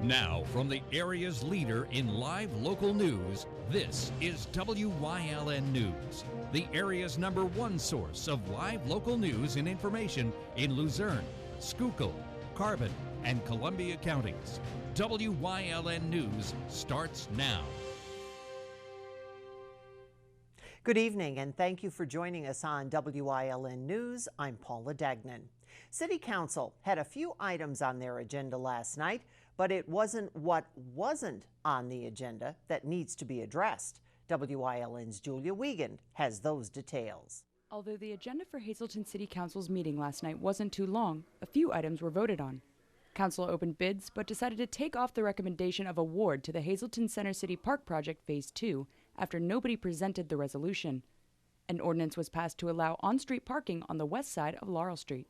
Now, from the area's leader in live local news, this is WYLN News, the area's #1 source of live local news and information in Luzerne, Schuylkill, Carbon, and Columbia counties. WYLN News starts now. Good evening, and thank you for joining us on WYLN News. I'm Paula Degnan. City Council had a few items on their agenda last night, but it wasn't what wasn't on the agenda that needs to be addressed. WYLN's Julia Wiegand has those details. Although the agenda for Hazleton City Council's meeting last night wasn't too long, a few items were voted on. Council opened bids, but decided to take off the recommendation of award to the Hazleton Center City Park Project Phase 2 after nobody presented the resolution. An ordinance was passed to allow on-street parking on the west side of Laurel Street.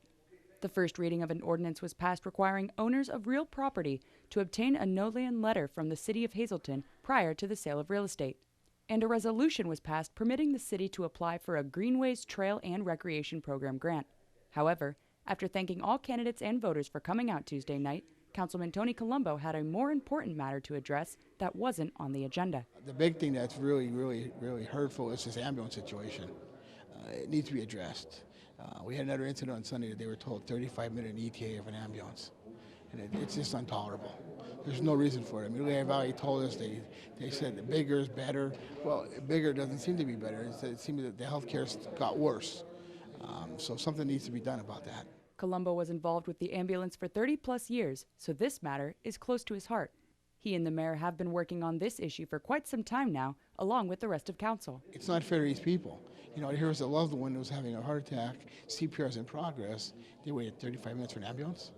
The first reading of an ordinance was passed requiring owners of real property to obtain a no-land letter from the City of Hazleton prior to the sale of real estate. And a resolution was passed permitting the city to apply for a Greenways Trail and Recreation Program grant. However, after thanking all candidates and voters for coming out Tuesday night, Councilman Tony Colombo had a more important matter to address that wasn't on the agenda. The big thing that's really hurtful is this ambulance situation. It needs to be addressed. We had another incident on Sunday that they were told 35-minute ETA of an ambulance, and it's just intolerable. There's no reason for it. I mean, Lehigh Valley told us they said the bigger is better. Well, bigger doesn't seem to be better. It seems that the healthcare got worse. So something needs to be done about that. Colombo was involved with the ambulance for 30-plus years, so this matter is close to his heart. He and the mayor have been working on this issue for quite some time now, along with the rest of council. It's not fair to these people. You know, here's a loved one who was having a heart attack, CPR is in progress. They waited 35 minutes for an ambulance.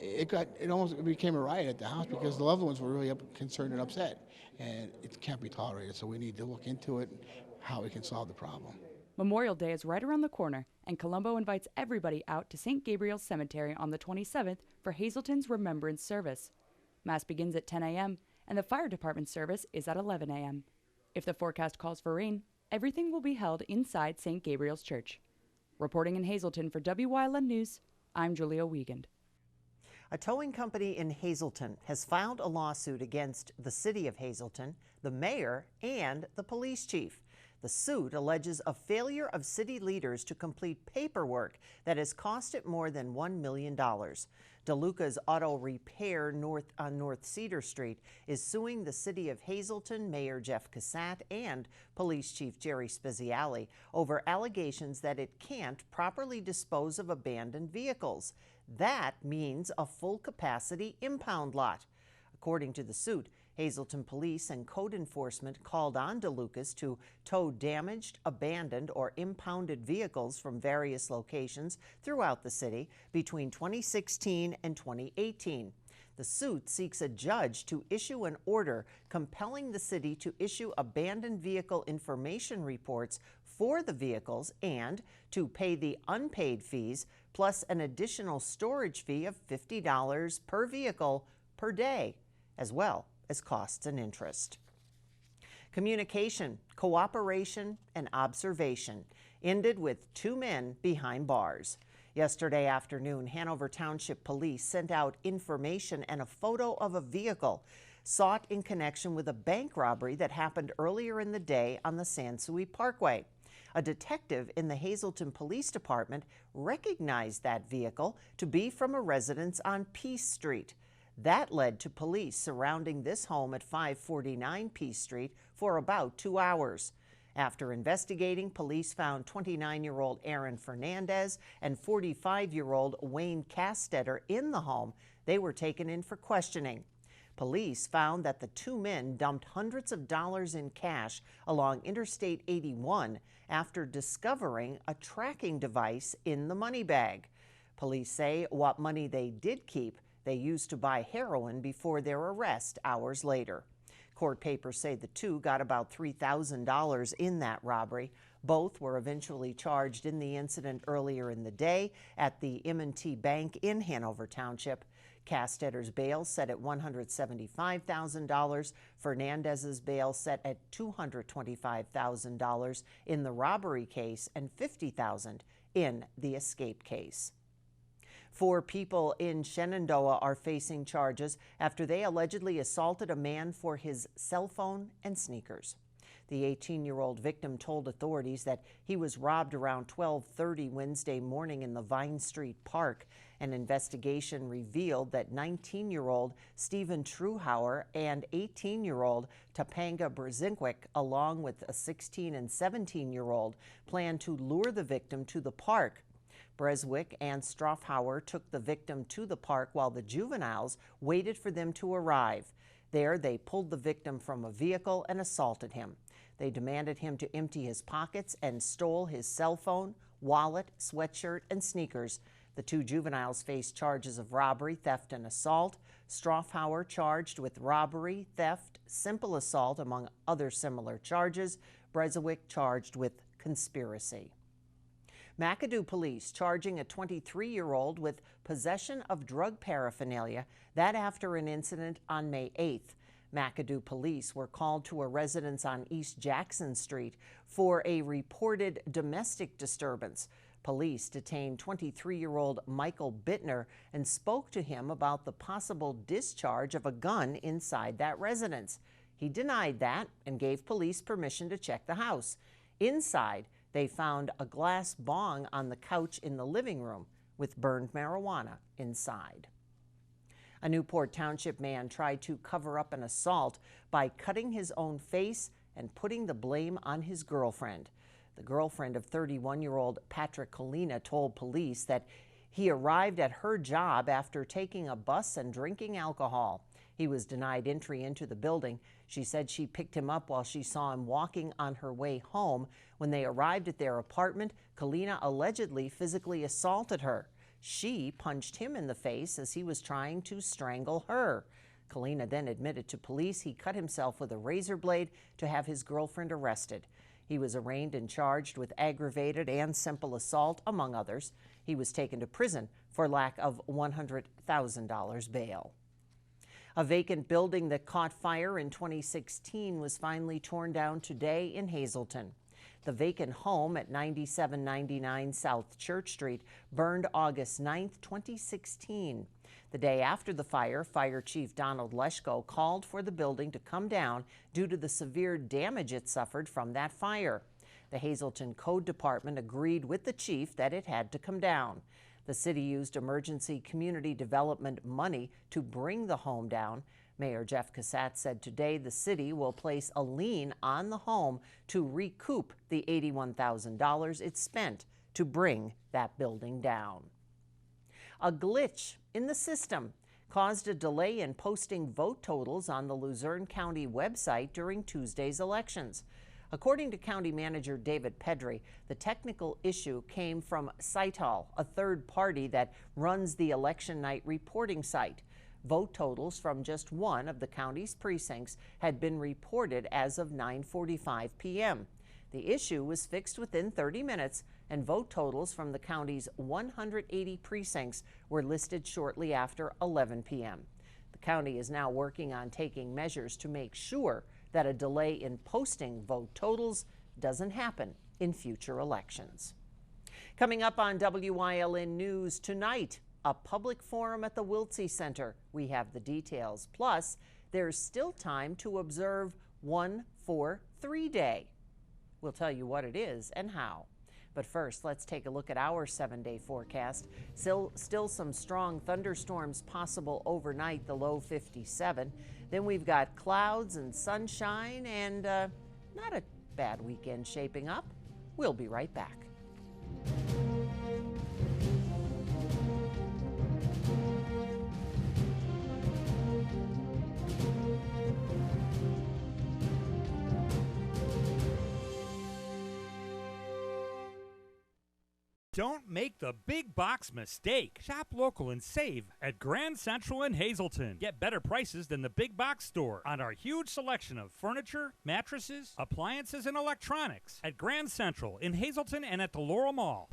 It almost became a riot at the house because the loved ones were really concerned and upset, and it can't be tolerated. So we need to look into it, how we can solve the problem. Memorial Day is right around the corner, and Colombo invites everybody out to St. Gabriel's Cemetery on the 27th for Hazleton's Remembrance Service. Mass begins at 10 a.m., and the fire department service is at 11 a.m. If the forecast calls for rain, everything will be held inside St. Gabriel's Church. Reporting in Hazleton for WYLN News, I'm Julia Wiegand. A towing company in Hazleton has filed a lawsuit against the city of Hazleton, the mayor, and the police chief. The suit alleges a failure of city leaders to complete paperwork that has cost it more than $1 million. DeLuca's Auto Repair on North Cedar Street is suing the city of Hazleton, Mayor Jeff Cassatt, and Police Chief Jerry Speziale over allegations that it can't properly dispose of abandoned vehicles. That means a full-capacity impound lot. According to the suit, Hazleton Police and Code Enforcement called on DeLucas to tow damaged, abandoned, or impounded vehicles from various locations throughout the city between 2016 and 2018. The suit seeks a judge to issue an order compelling the city to issue abandoned vehicle information reports for the vehicles and to pay the unpaid fees plus an additional storage fee of $50 per vehicle per day, as well as costs and interest. Communication, cooperation, and observation ended with 2 men behind bars. Yesterday afternoon, Hanover Township Police sent out information and a photo of a vehicle sought in connection with a bank robbery that happened earlier in the day on the Sansui Parkway. A detective in the Hazleton Police Department recognized that vehicle to be from a residence on Peace Street. That led to police surrounding this home at 549 Peace Street for about 2 hours. After investigating, police found 29-year-old Aaron Fernandez and 45-year-old Wayne Castetter in the home. They were taken in for questioning. Police found that the 2 men dumped hundreds of dollars in cash along Interstate 81 after discovering a tracking device in the money bag. Police say what money they did keep, they used to buy heroin before their arrest hours later. Court papers say the 2 got about $3,000 in that robbery. Both were eventually charged in the incident earlier in the day at the M&T Bank in Hanover Township. Castetter's bail set at $175,000. Fernandez's bail set at $225,000 in the robbery case and $50,000 in the escape case. 4 people in Shenandoah are facing charges after they allegedly assaulted a man for his cell phone and sneakers. The 18-year-old victim told authorities that he was robbed around 12:30 Wednesday morning in the Vine Street Park. An investigation revealed that 19-year-old Stephen Truhauer and 18-year-old Topanga Brzezinkwik, along with a 16 and 17-year-old, planned to lure the victim to the park. Breswick and Strofhauer took the victim to the park while the juveniles waited for them to arrive. There, they pulled the victim from a vehicle and assaulted him. They demanded him to empty his pockets and stole his cell phone, wallet, sweatshirt, and sneakers. The 2 juveniles faced charges of robbery, theft, and assault. Strofhauer charged with robbery, theft, simple assault, among other similar charges. Breswick charged with conspiracy. McAdoo police charging a 23-year-old with possession of drug paraphernalia, that after an incident on May 8th. McAdoo police were called to a residence on East Jackson Street for a reported domestic disturbance. Police detained 23-year-old Michael Bittner and spoke to him about the possible discharge of a gun inside that residence. He denied that and gave police permission to check the house. Inside, they found a glass bong on the couch in the living room with burned marijuana inside. A Newport Township man tried to cover up an assault by cutting his own face and putting the blame on his girlfriend. The girlfriend of 31-year-old Patrick Colina told police that he arrived at her job after taking a bus and drinking alcohol. He was denied entry into the building. She said she picked him up while she saw him walking on her way home. When they arrived at their apartment, Colina allegedly physically assaulted her. She punched him in the face as he was trying to strangle her. Colina then admitted to police he cut himself with a razor blade to have his girlfriend arrested. He was arraigned and charged with aggravated and simple assault, among others. He was taken to prison for lack of $100,000 bail. A vacant building that caught fire in 2016 was finally torn down today in Hazleton. The vacant home at 9799 South Church Street burned August 9, 2016. The day after the fire, Fire Chief Donald Leschko called for the building to come down due to the severe damage it suffered from that fire. The Hazleton Code Department agreed with the chief that it had to come down. The city used emergency community development money to bring the home down. Mayor Jeff Cassatt said today the city will place a lien on the home to recoup the $81,000 it spent to bring that building down. A glitch in the system caused a delay in posting vote totals on the Luzerne County website during Tuesday's elections. According to County Manager David Pedri, the technical issue came from Sitehall, a third party that runs the election night reporting site. Vote totals from just one of the county's precincts had been reported as of 9:45 p.m. The issue was fixed within 30 minutes, and vote totals from the county's 180 precincts were listed shortly after 11 p.m. The county is now working on taking measures to make sure that a delay in posting vote totals doesn't happen in future elections. Coming up on WYLN News tonight, a public forum at the Wiltsey Center. We have the details. Plus, there's still time to observe 1-4-3 Day. We'll tell you what it is and how. But first, let's take a look at our 7-day forecast. Still some strong thunderstorms possible overnight, the low 57. Then we've got clouds and sunshine and not a bad weekend shaping up. We'll be right back. Don't make the big box mistake. Shop local and save at Grand Central in Hazleton. Get better prices than the big box store on our huge selection of furniture, mattresses, appliances, and electronics at Grand Central in Hazleton and at the Laurel Mall.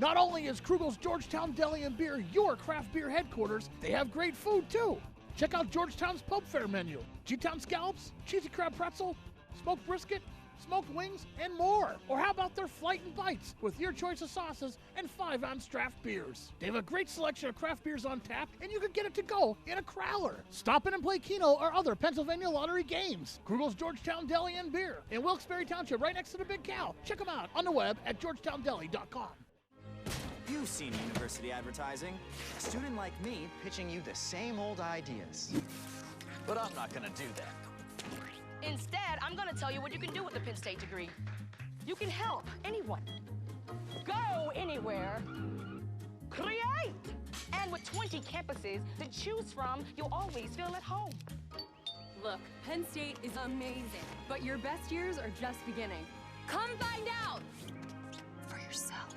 Not only is Krugel's Georgetown Deli and Beer your craft beer headquarters, they have great food too. Check out Georgetown's Pub Fair menu. G-Town scallops, cheesy crab pretzel, smoked brisket, smoked wings, and more. Or how about their Flight and Bites with your choice of sauces and 5-ounce draft beers? They have a great selection of craft beers on tap, and you can get it to go in a crowler. Stop in and play Keno or other Pennsylvania Lottery games. Krugel's Georgetown Deli and Beer in Wilkes-Barre Township, right next to the Big Cow. Check them out on the web at georgetowndeli.com. You've seen university advertising. A student like me pitching you the same old ideas. But I'm not gonna do that. Instead, I'm gonna tell you what you can do with a Penn State degree. You can help anyone. Go anywhere. Create! And with 20 campuses to choose from, you'll always feel at home. Look, Penn State is amazing, but your best years are just beginning. Come find out for yourself.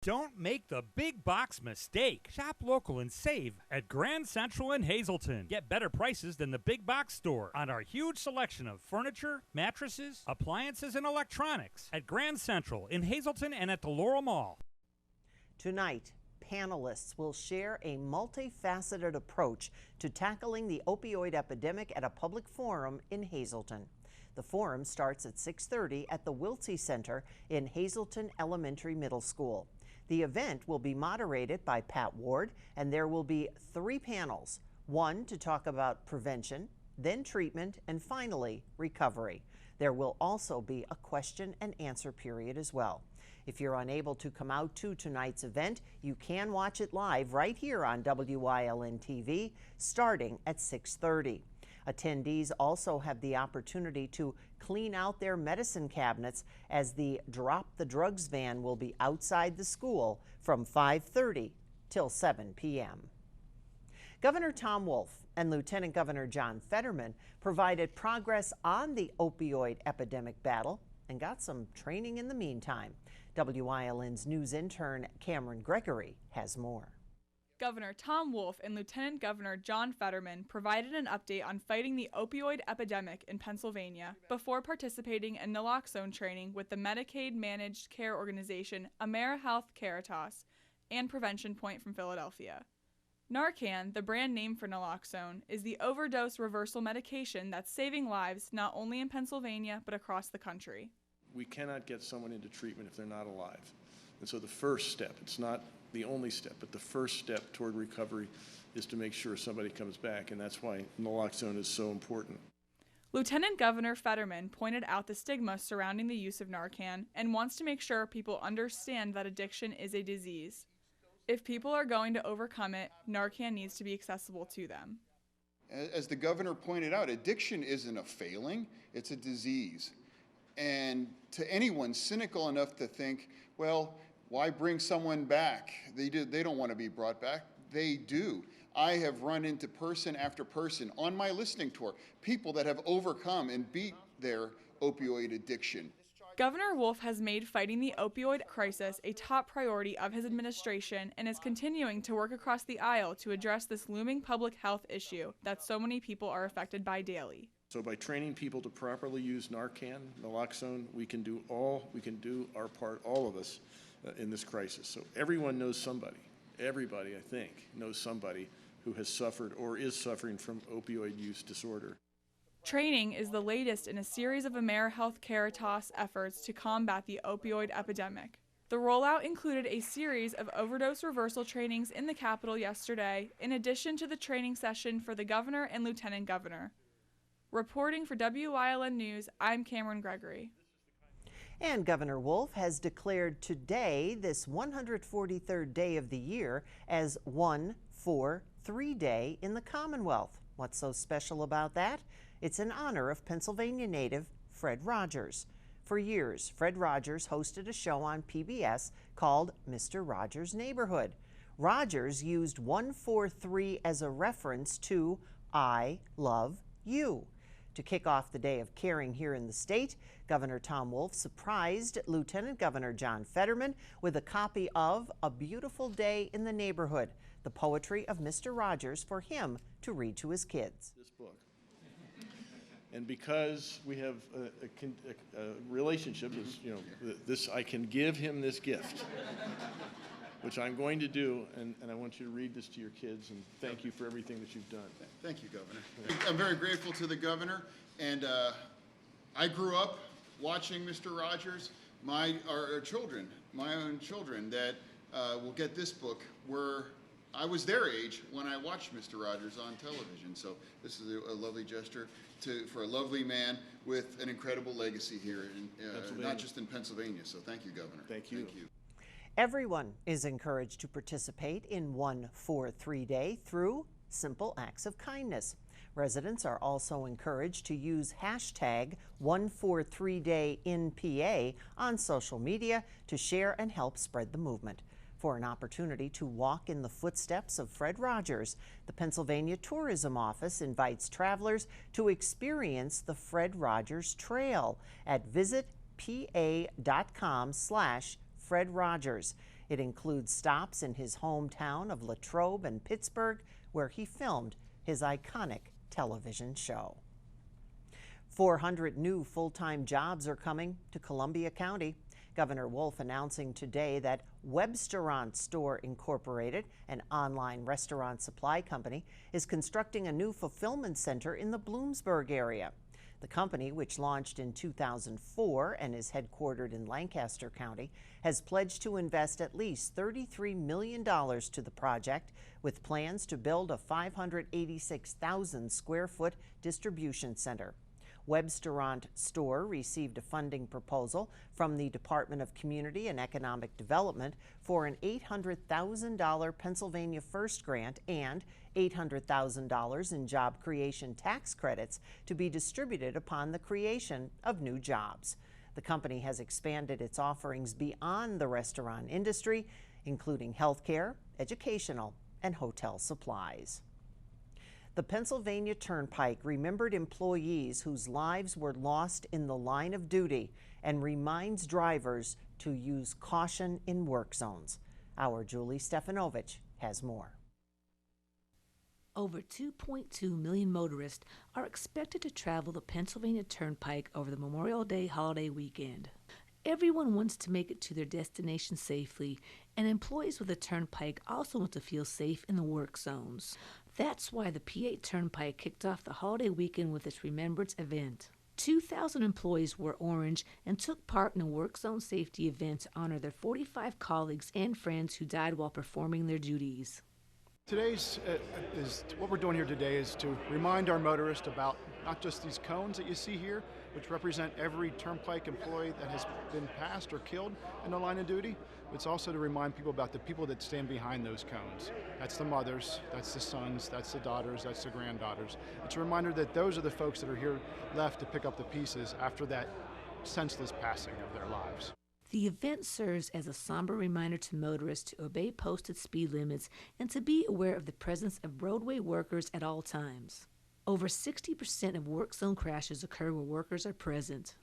Don't make the big box mistake. Shop local and save at Grand Central in Hazleton. Get better prices than the big box store on our huge selection of furniture, mattresses, appliances, and electronics at Grand Central in Hazleton and at the Laurel Mall. Tonight, panelists will share a multifaceted approach to tackling the opioid epidemic at a public forum in Hazleton. The forum starts at 6:30 at the Wiltsey Center in Hazleton Elementary Middle School. The event will be moderated by Pat Ward, and there will be 3 panels, one to talk about prevention, then treatment, and finally recovery. There will also be a question and answer period as well. If you're unable to come out to tonight's event, you can watch it live right here on WYLN TV starting at 6:30. Attendees also have the opportunity to clean out their medicine cabinets as the Drop the Drugs van will be outside the school from 5:30 till 7 p.m. Governor Tom Wolf and Lieutenant Governor John Fetterman provided progress on the opioid epidemic battle and got some training in the meantime. WYLN's news intern Cameron Gregory has more. Governor Tom Wolf and Lieutenant Governor John Fetterman provided an update on fighting the opioid epidemic in Pennsylvania before participating in naloxone training with the Medicaid managed care organization AmeriHealth Caritas and Prevention Point from Philadelphia. Narcan, the brand name for naloxone, is the overdose reversal medication that's saving lives not only in Pennsylvania but across the country. We cannot get someone into treatment if they're not alive. And so the first step, it's not the only step, but the first step toward recovery is to make sure somebody comes back, and that's why naloxone is so important. Lieutenant Governor Fetterman pointed out the stigma surrounding the use of Narcan and wants to make sure people understand that addiction is a disease. If people are going to overcome it, Narcan needs to be accessible to them. As the governor pointed out, addiction isn't a failing, it's a disease. And to anyone cynical enough to think, well, why bring someone back? They don't want to be brought back. They do. I have run into person after person on my listening tour, people that have overcome and beat their opioid addiction. Governor Wolf has made fighting the opioid crisis a top priority of his administration and is continuing to work across the aisle to address this looming public health issue that so many people are affected by daily. So by training people to properly use Narcan, naloxone, we can do our part, all of us, in this crisis. So everyone knows somebody, everybody I think knows somebody who has suffered or is suffering from opioid use disorder. Training is the latest in a series of AmeriHealth Caritas efforts to combat the opioid epidemic. The rollout included a series of overdose reversal trainings in the Capitol yesterday, in addition to the training session for the governor and lieutenant governor. Reporting for WYLN News, I'm Cameron Gregory. And Governor Wolf has declared today, this 143rd day of the year, as 1-4-3 Day in the Commonwealth. What's so special about that? It's in honor of Pennsylvania native Fred Rogers. For years, Fred Rogers hosted a show on PBS called Mr. Rogers' Neighborhood. Rogers used 1-4-3 as a reference to I Love You. To kick off the Day of Caring here in the state, Governor Tom Wolf surprised Lieutenant Governor John Fetterman with a copy of A Beautiful Day in the Neighborhood, the poetry of Mr. Rogers for him to read to his kids. This book. And because we have a relationship, I can give him this gift, which I'm going to do, and I want you to read this to your kids, and thank you for everything that you've done. Thank you, Governor. I'm very grateful to the governor, and I grew up watching Mr. Rogers, our children, my own children that will get this book I was their age when I watched Mr. Rogers on television. So this is a lovely gesture for a lovely man with an incredible legacy here, not just in Pennsylvania. So thank you, Governor. Thank you. Thank you. Everyone is encouraged to participate in 143Day through simple acts of kindness. Residents are also encouraged to use hashtag 143DayInPA on social media to share and help spread the movement. For an opportunity to walk in the footsteps of Fred Rogers, the Pennsylvania Tourism Office invites travelers to experience the Fred Rogers Trail at visitpa.com/Fred Rogers. It includes stops in his hometown of Latrobe and Pittsburgh, where he filmed his iconic television show. 400 new full-time jobs are coming to Columbia County. Governor Wolf announcing today that Webstaurant Store Incorporated, an online restaurant supply company, is constructing a new fulfillment center in the Bloomsburg area. The company, which launched in 2004 and is headquartered in Lancaster County, has pledged to invest at least $33 million to the project, with plans to build a 586,000 square foot distribution center. Webstaurant Store received a funding proposal from the Department of Community and Economic Development for an $800,000 Pennsylvania First grant and $800,000 in job creation tax credits to be distributed upon the creation of new jobs. The company has expanded its offerings beyond the restaurant industry, including healthcare, educational, and hotel supplies. The Pennsylvania Turnpike remembered employees whose lives were lost in the line of duty and reminds drivers to use caution in work zones. Our Julie Stefanovich has more. Over 2.2 million motorists are expected to travel the Pennsylvania Turnpike over the Memorial Day holiday weekend. Everyone wants to make it to their destination safely, and employees with the Turnpike also want to feel safe in the work zones. That's why the PA Turnpike kicked off the holiday weekend with its Remembrance event. 2,000 employees wore orange and took part in a work zone safety event to honor their 45 colleagues and friends who died while performing their duties. What we're doing here today is to remind our motorists about not just these cones that you see here, which represent every Turnpike employee that has been passed or killed in the line of duty. It's also to remind people about the people that stand behind those cones. That's the mothers, that's the sons, that's the daughters, that's the granddaughters. It's a reminder that those are the folks that are here left to pick up the pieces after that senseless passing of their lives. The event serves as a somber reminder to motorists to obey posted speed limits and to be aware of the presence of roadway workers at all times. Over 60% of work zone crashes occur where workers are present.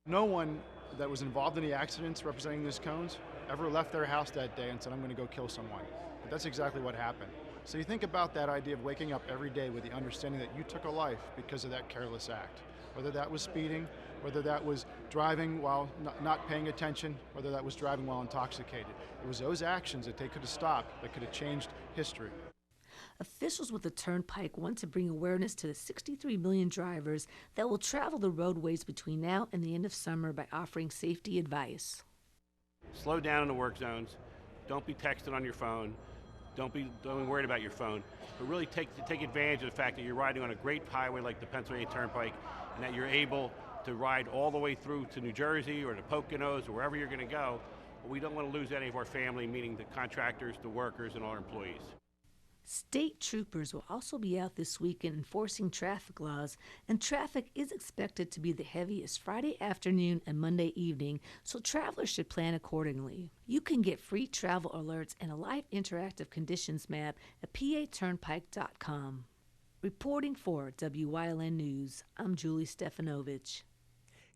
No one that was involved in the accidents representing these cones ever left their house that day and said, I'm going to go kill someone. But that's exactly what happened. So you think about that idea of waking up every day with the understanding that you took a life because of that careless act. Whether that was speeding, whether that was driving while not paying attention, whether that was driving while intoxicated. It was those actions that they could have stopped that could have changed history. Officials with the Turnpike want to bring awareness to the 63 million drivers that will travel the roadways between now and the end of summer by offering safety advice. Slow down in the work zones. Don't be texting on your phone. Don't be worried about your phone. But really take advantage of the fact that you're riding on a great highway like the Pennsylvania Turnpike and that you're able to ride all the way through to New Jersey or the Poconos or wherever you're going to go. But we don't want to lose any of our family, meaning the contractors, the workers, and our employees. State troopers will also be out this weekend enforcing traffic laws, and traffic is expected to be the heaviest Friday afternoon and Monday evening, so travelers should plan accordingly. You can get free travel alerts and a live interactive conditions map at paturnpike.com. Reporting for Wyln News, I'm Julie Stefanovich.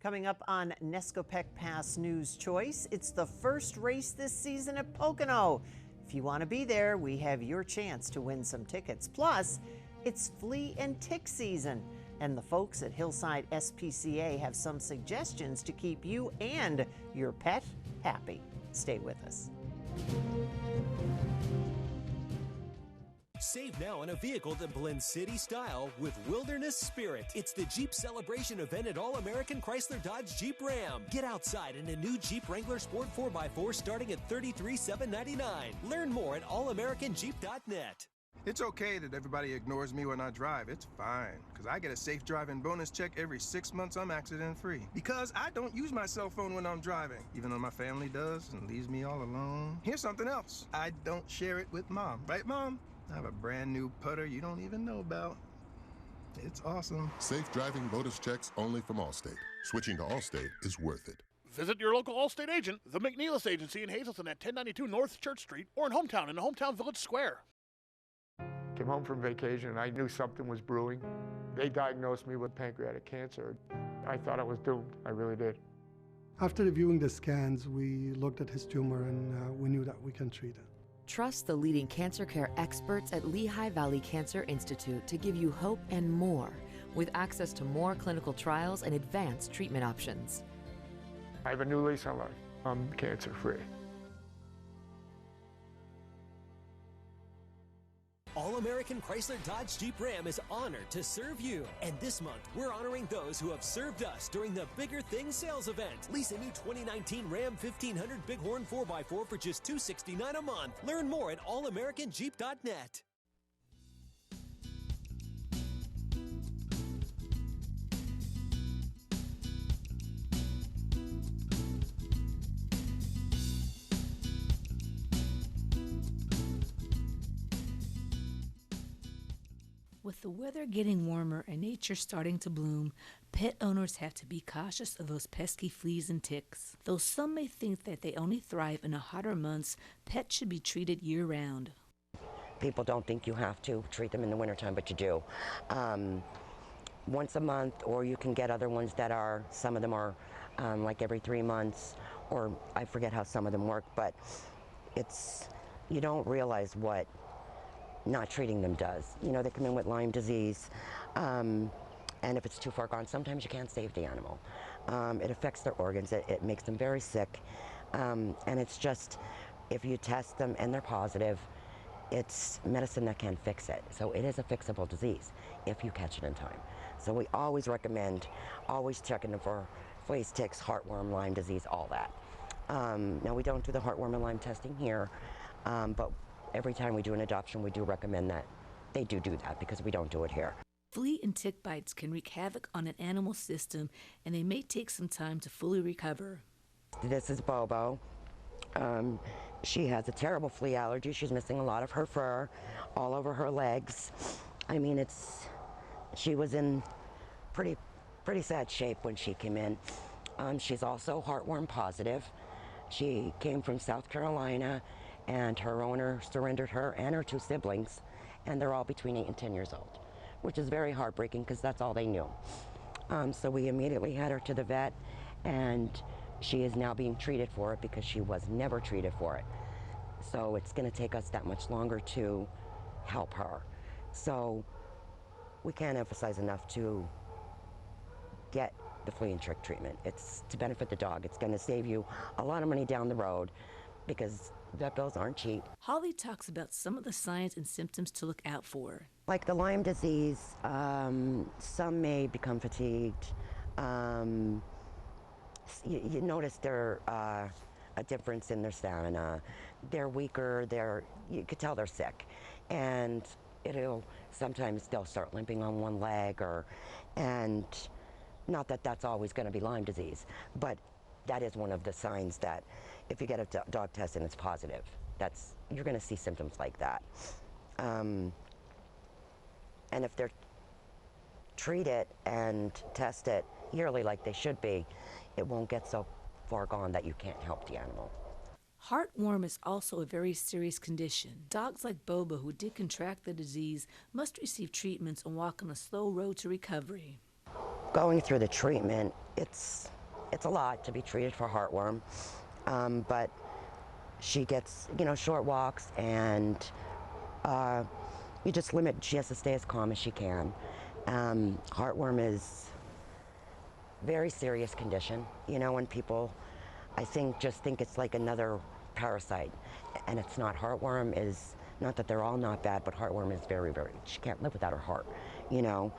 Coming up on Nescopec Pass News Choice, it's the first race this season at Pocono. If you want to be there, we have your chance to win some tickets. Plus, it's flea and tick season, and the folks at Hillside SPCA have some suggestions to keep you and your pet happy. Stay with us. Save now on a vehicle that blends city style with wilderness spirit. It's the Jeep Celebration event at All-American Chrysler Dodge Jeep Ram. Get outside in a new Jeep Wrangler Sport 4x4 starting at $33,799. Learn more at allamericanjeep.net. It's okay that everybody ignores me when I drive. It's fine, because I get a safe driving bonus check every 6 months I'm accident-free. Because I don't use my cell phone when I'm driving, even though my family does and leaves me all alone. Here's something else. I don't share it with Mom. Right, Mom? I have a brand new putter you don't even know about. It's awesome. Safe driving bonus checks only from Allstate. Switching to Allstate is worth it. Visit your local Allstate agent, the McNeilis Agency in Hazleton at 1092 North Church Street, or in Hometown in the Hometown Village Square. Came home from vacation and I knew something was brewing. They diagnosed me with pancreatic cancer. I thought I was doomed. I really did. After reviewing the scans, we looked at his tumor and we knew that we can treat it. Trust the leading cancer care experts at Lehigh Valley Cancer Institute to give you hope and more, with access to more clinical trials and advanced treatment options. I have a new lease on life. I'm cancer-free. All-American Chrysler Dodge Jeep Ram is honored to serve you. And this month, we're honoring those who have served us during the Bigger Things sales event. Lease a new 2019 Ram 1500 Bighorn 4x4 for just $269 a month. Learn more at allamericanjeep.net. With the weather getting warmer and nature starting to bloom, pet owners have to be cautious of those pesky fleas and ticks. Though some may think that they only thrive in the hotter months, pets should be treated year-round. People don't think you have to treat them in the wintertime, but you do. Once a month, or you can get other ones that are, some of them are like every 3 months, or I forget how some of them work, but you don't realize what not treating them does. You know, they come in with Lyme disease, and if it's too far gone, sometimes you can't save the animal. It affects their organs, it makes them very sick, and it's just, if you test them and they're positive, it's medicine that can fix it. So it is a fixable disease if you catch it in time. So we always recommend always checking them for fleas, ticks, heartworm, Lyme disease, all that. Now we don't do the heartworm and Lyme testing here, but every time we do an adoption, we do recommend that they do that, because we don't do it here. Flea and tick bites can wreak havoc on an animal's system, and they may take some time to fully recover. This is Bobo. She has a terrible flea allergy. She's missing a lot of her fur all over her legs. I mean, she was in pretty sad shape when she came in. She's also heartworm positive. She came from South Carolina, and her owner surrendered her and her 2 siblings, and they're all between 8 and 10 years old, which is very heartbreaking because that's all they knew. So we immediately had her to the vet, and she is now being treated for it because she was never treated for it. So it's going to take us that much longer to help her. So we can't emphasize enough to get the flea and tick treatment. It's to benefit the dog. It's going to save you a lot of money down the road, because vet bills aren't cheap. Holly talks about some of the signs and symptoms to look out for. Like the Lyme disease, some may become fatigued. You notice they're a difference in their stamina. They're weaker, you could tell they're sick. And sometimes they'll start limping on one leg, and not that that's always going to be Lyme disease, but that is one of the signs that if you get a dog test and it's positive, you're going to see symptoms like that. And if they're treated and tested yearly like they should be, it won't get so far gone that you can't help the animal. Heartworm is also a very serious condition. Dogs like Boba, who did contract the disease, must receive treatments and walk on a slow road to recovery. Going through the treatment, it's a lot to be treated for heartworm, but she gets, short walks, and you just limit, she has to stay as calm as she can. Heartworm is a very serious condition, when people, I think, just think it's like another parasite, and it's not. Heartworm is Not that they're all not bad, but heartworm is very, very, she can't live without her heart, you know.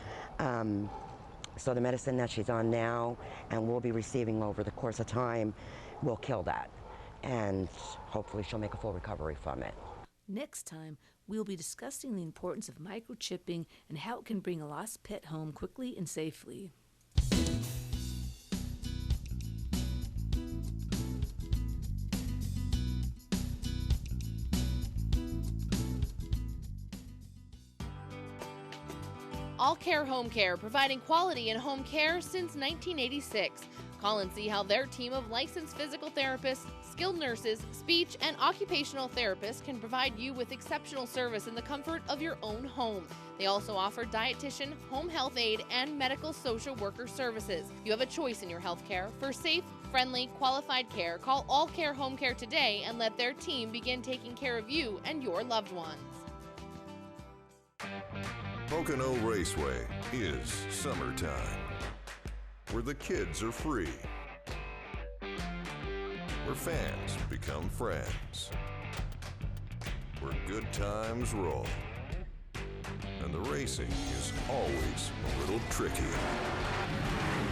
So the medicine that she's on now and will be receiving over the course of time will kill that. And hopefully she'll make a full recovery from it. Next time, we'll be discussing the importance of microchipping and how it can bring a lost pet home quickly and safely. All Care Home Care, providing quality in home care since 1986. Call and see how their team of licensed physical therapists, skilled nurses, speech, and occupational therapists can provide you with exceptional service in the comfort of your own home. They also offer dietitian, home health aide, and medical social worker services. You have a choice in your health care. For safe, friendly, qualified care, call All Care Home Care today and let their team begin taking care of you and your loved ones. Pocono Raceway is summertime, where the kids are free, where fans become friends, where good times roll, and the racing is always a little tricky.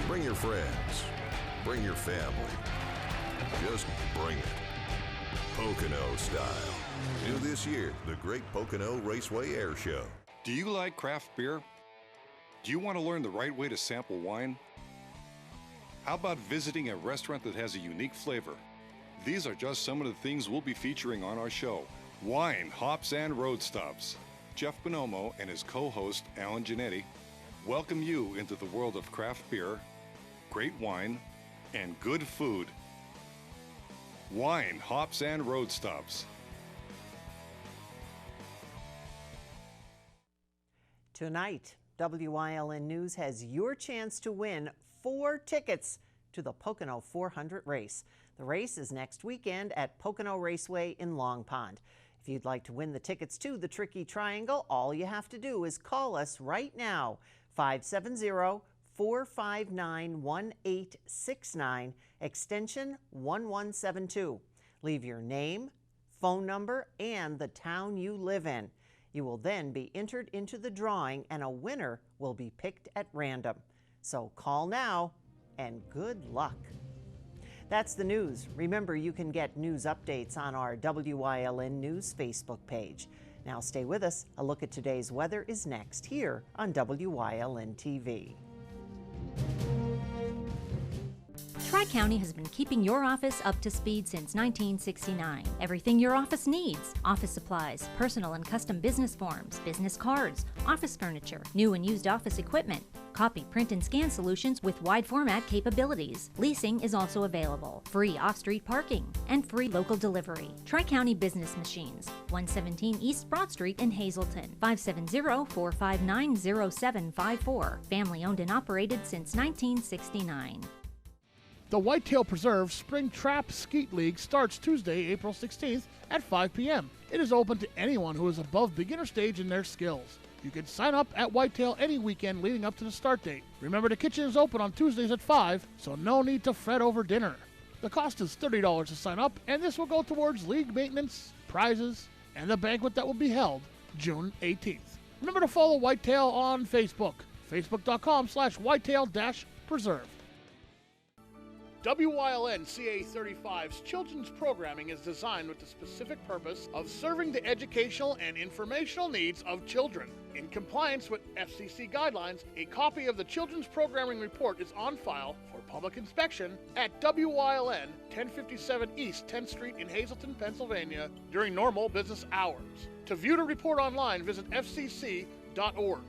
Bring your friends, bring your family, just bring it. Pocono style. New this year, the Great Pocono Raceway Air Show. Do you like craft beer? Do you want to learn the right way to sample wine? How about visiting a restaurant that has a unique flavor? These are just some of the things we'll be featuring on our show. Wine, Hops, and Road Stops. Jeff Bonomo and his co-host, Alan Giannetti, welcome you into the world of craft beer, great wine, and good food. Wine, Hops, and Road Stops. Tonight, Wyln News has your chance to win 4 tickets to the Pocono 400 race. The race is next weekend at Pocono Raceway in Long Pond. If you'd like to win the tickets to the Tricky Triangle, all you have to do is call us right now, 570-459-1869, extension 1172. Leave your name, phone number, and the town you live in. You will then be entered into the drawing and a winner will be picked at random. So call now and good luck. That's the news. Remember, you can get news updates on our WYLN News Facebook page. Now stay with us. A look at today's weather is next here on WYLN TV. Tri-County has been keeping your office up to speed since 1969. Everything your office needs: office supplies, personal and custom business forms, business cards, office furniture, new and used office equipment, copy, print, and scan solutions with wide format capabilities. Leasing is also available, free off-street parking, and free local delivery. Tri-County Business Machines, 117 East Broad Street in Hazleton, 570-459-0754. Family owned and operated since 1969. The Whitetail Preserve Spring Trap Skeet League starts Tuesday, April 16th at 5 p.m. It is open to anyone who is above beginner stage in their skills. You can sign up at Whitetail any weekend leading up to the start date. Remember, the kitchen is open on Tuesdays at 5, so no need to fret over dinner. The cost is $30 to sign up, and this will go towards league maintenance, prizes, and the banquet that will be held June 18th. Remember to follow Whitetail on Facebook, facebook.com/whitetail-preserve. WYLN CA35's children's programming is designed with the specific purpose of serving the educational and informational needs of children. In compliance with FCC guidelines, a copy of the Children's Programming Report is on file for public inspection at WYLN 1057 East 10th Street in Hazleton, Pennsylvania during normal business hours. To view the report online, visit fcc.org.